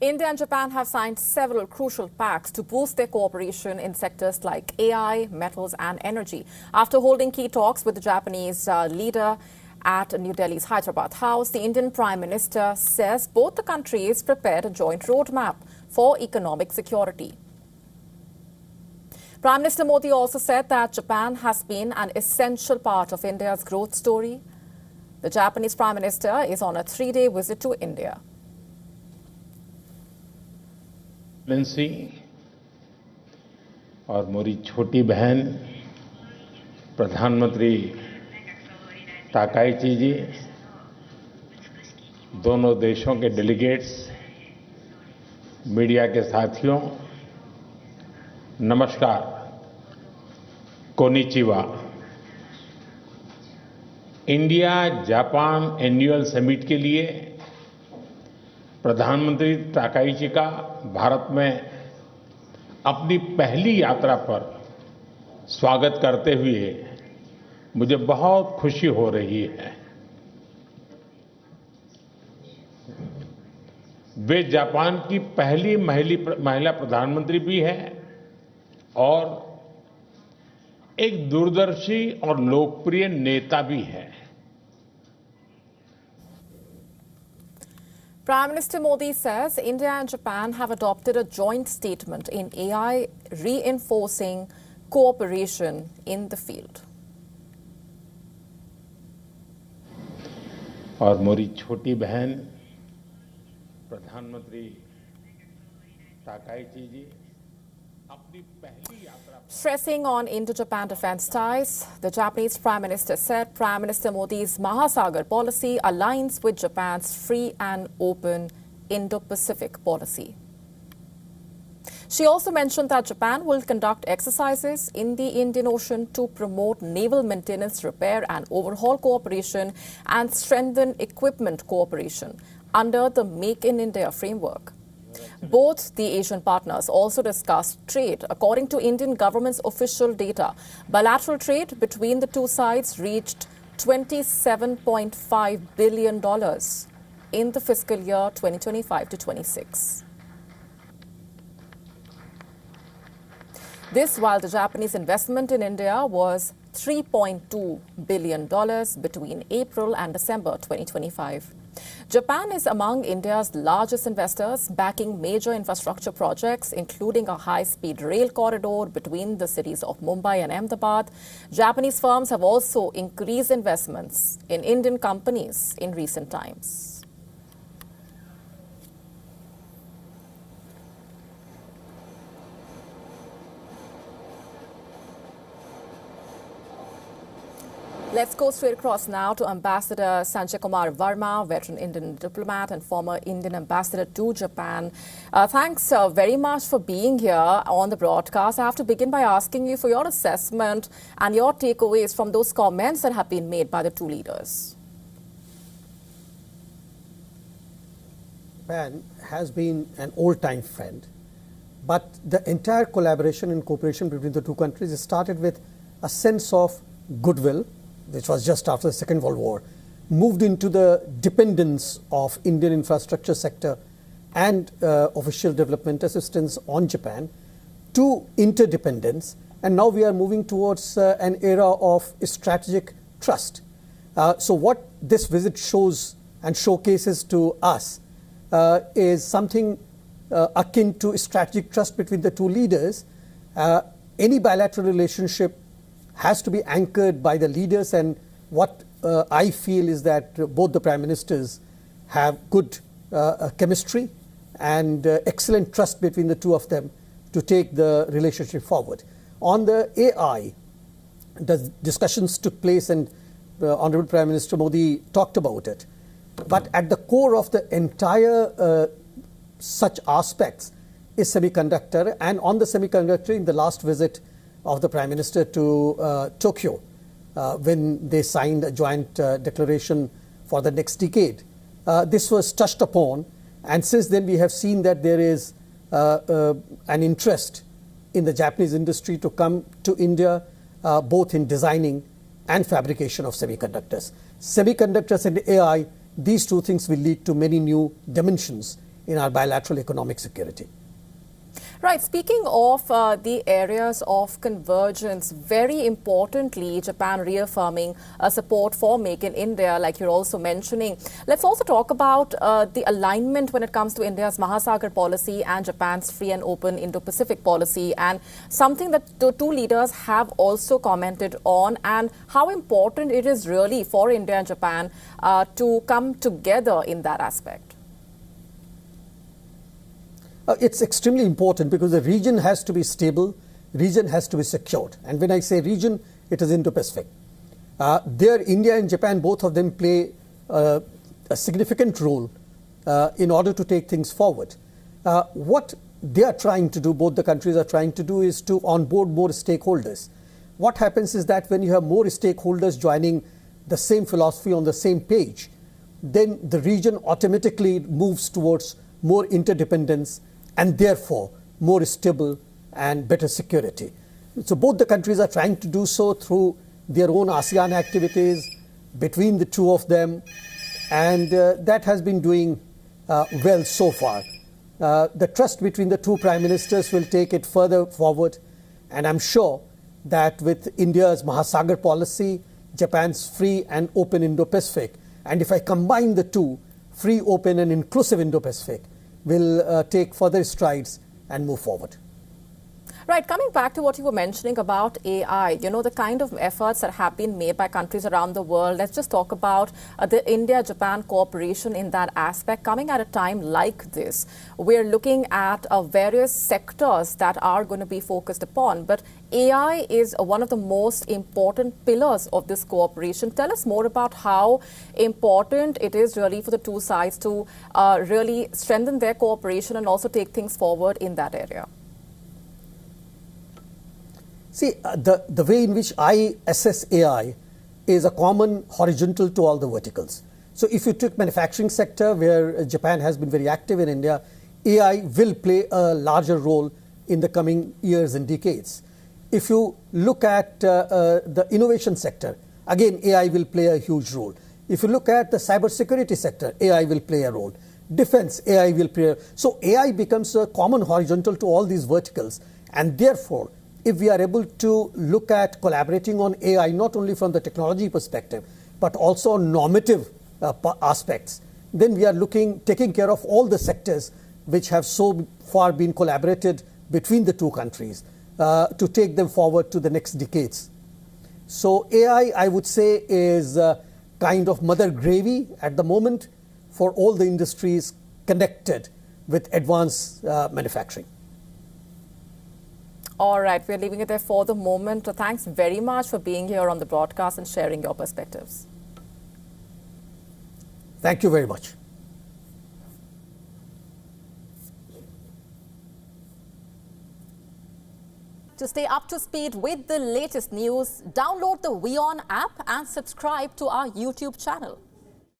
India and Japan have signed several crucial pacts to boost their cooperation in sectors like AI, metals and energy. After holding key talks with the Japanese leader at New Delhi's Hyderabad House, the Indian Prime Minister says both the countries prepared a joint roadmap for economic security. Prime Minister Modi also said that Japan has been an essential part of India's growth story. The Japanese Prime Minister is on a 3-day visit to India. और मेरी छोटी बहन प्रधानमंत्री Takaichi जी, दोनों देशों के delegates, media के साथियों, नमस्कार, konnichiwa. India Japan annual summit के लिए प्रधानमंत्री ताकाइची का भारत में अपनी पहली यात्रा पर स्वागत करते हुए मुझे बहुत खुशी हो रही है। वे जापान की पहली महिला प्रधानमंत्री भी है और एक दूरदर्शी और लोकप्रिय नेता भी है। Prime Minister Modi says India and Japan have adopted a joint statement in AI, reinforcing cooperation in the field. और मेरी छोटी बहन प्रधानमंत्री ताकाइची जी अपनी पहली यात्रा। Stressing on Indo-Japan defense ties, the Japanese Prime Minister said Prime Minister Modi's Mahasagar policy aligns with Japan's free and open Indo-Pacific policy. She also mentioned that Japan will conduct exercises in the Indian Ocean to promote naval maintenance, repair and overhaul cooperation and strengthen equipment cooperation under the Make in India framework. Both the Asian partners also discussed trade. According to Indian government's official data, bilateral trade between the two sides reached $27.5 billion in the fiscal year 2025 to 26. This while the Japanese investment in India was $3.2 billion between April and December 2025. Japan is among India's largest investors, backing major infrastructure projects, including a high-speed rail corridor between the cities of Mumbai and Ahmedabad. Japanese firms have also increased investments in Indian companies in recent times. Let's go straight across now to Ambassador Sanjay Kumar Verma, veteran Indian diplomat and former Indian ambassador to Japan. Thanks very much for being here on the broadcast. I have to begin by asking you for your assessment and your takeaways from those comments that have been made by the two leaders. Japan has been an old-time friend, but the entire collaboration and cooperation between the two countries started with a sense of goodwill, which was just after the Second World War, moved into the dependence of Indian infrastructure sector and official development assistance on Japan to interdependence. And now we are moving towards an era of strategic trust. So what this visit shows and showcases to us is something akin to strategic trust between the two leaders. Any bilateral relationship has to be anchored by the leaders, and what I feel is that both the Prime Ministers have good chemistry and excellent trust between the two of them to take the relationship forward. On the AI, the discussions took place and Honorable Prime Minister Modi talked about it. But at the core of the entire such aspects is semiconductor, and on the semiconductor, in the last visit of the Prime Minister to Tokyo, when they signed a joint declaration for the next decade. This was touched upon, and since then we have seen that there is an interest in the Japanese industry to come to India, both in designing and fabrication of semiconductors. Semiconductors and AI, these two things will lead to many new dimensions in our bilateral economic security. Right. Speaking of the areas of convergence, very importantly, Japan reaffirming support for Make in India, like you're also mentioning. Let's also talk about the alignment when it comes to India's Mahasagar policy and Japan's free and open Indo-Pacific policy, and something that the two leaders have also commented on, and how important it is really for India and Japan to come together in that aspect. It's extremely important because the region has to be stable, region has to be secured. And when I say region, it is Indo-Pacific. There, India and Japan, both of them play a significant role in order to take things forward. What they are trying to do, both the countries are trying to do, is to onboard more stakeholders. What happens is that when you have more stakeholders joining the same philosophy on the same page, then the region automatically moves towards more interdependence and therefore more stable and better security. So both the countries are trying to do so through their own ASEAN activities between the two of them, and that has been doing well so far. The trust between the two prime ministers will take it further forward, and I'm sure that with India's Mahasagar policy, Japan's free and open Indo-Pacific, and if I combine the two, free, open and inclusive Indo-Pacific, will take further strides and move forward. Right, coming back to what you were mentioning about AI, you know, the kind of efforts that have been made by countries around the world. Let's just talk about the India-Japan cooperation in that aspect. Coming at a time like this, we're looking at various sectors that are going to be focused upon. But AI is one of the most important pillars of this cooperation. Tell us more about how important it is really for the two sides to really strengthen their cooperation and also take things forward in that area. See, the way in which I assess AI is a common horizontal to all the verticals. So if you took manufacturing sector, where Japan has been very active in India, AI will play a larger role in the coming years and decades. If you look at the innovation sector, again, AI will play a huge role. If you look at the cybersecurity sector, AI will play a role. Defense, AI will play a role. So AI becomes a common horizontal to all these verticals, and therefore, if we are able to look at collaborating on AI, not only from the technology perspective, but also on normative aspects, then we are taking care of all the sectors which have so far been collaborated between the two countries to take them forward to the next decades. So AI, I would say, is kind of mother gravy at the moment for all the industries connected with advanced manufacturing. All right, we're leaving it there for the moment. So thanks very much for being here on the broadcast and sharing your perspectives. Thank you very much. To stay up to speed with the latest news, download the WION app and subscribe to our YouTube channel.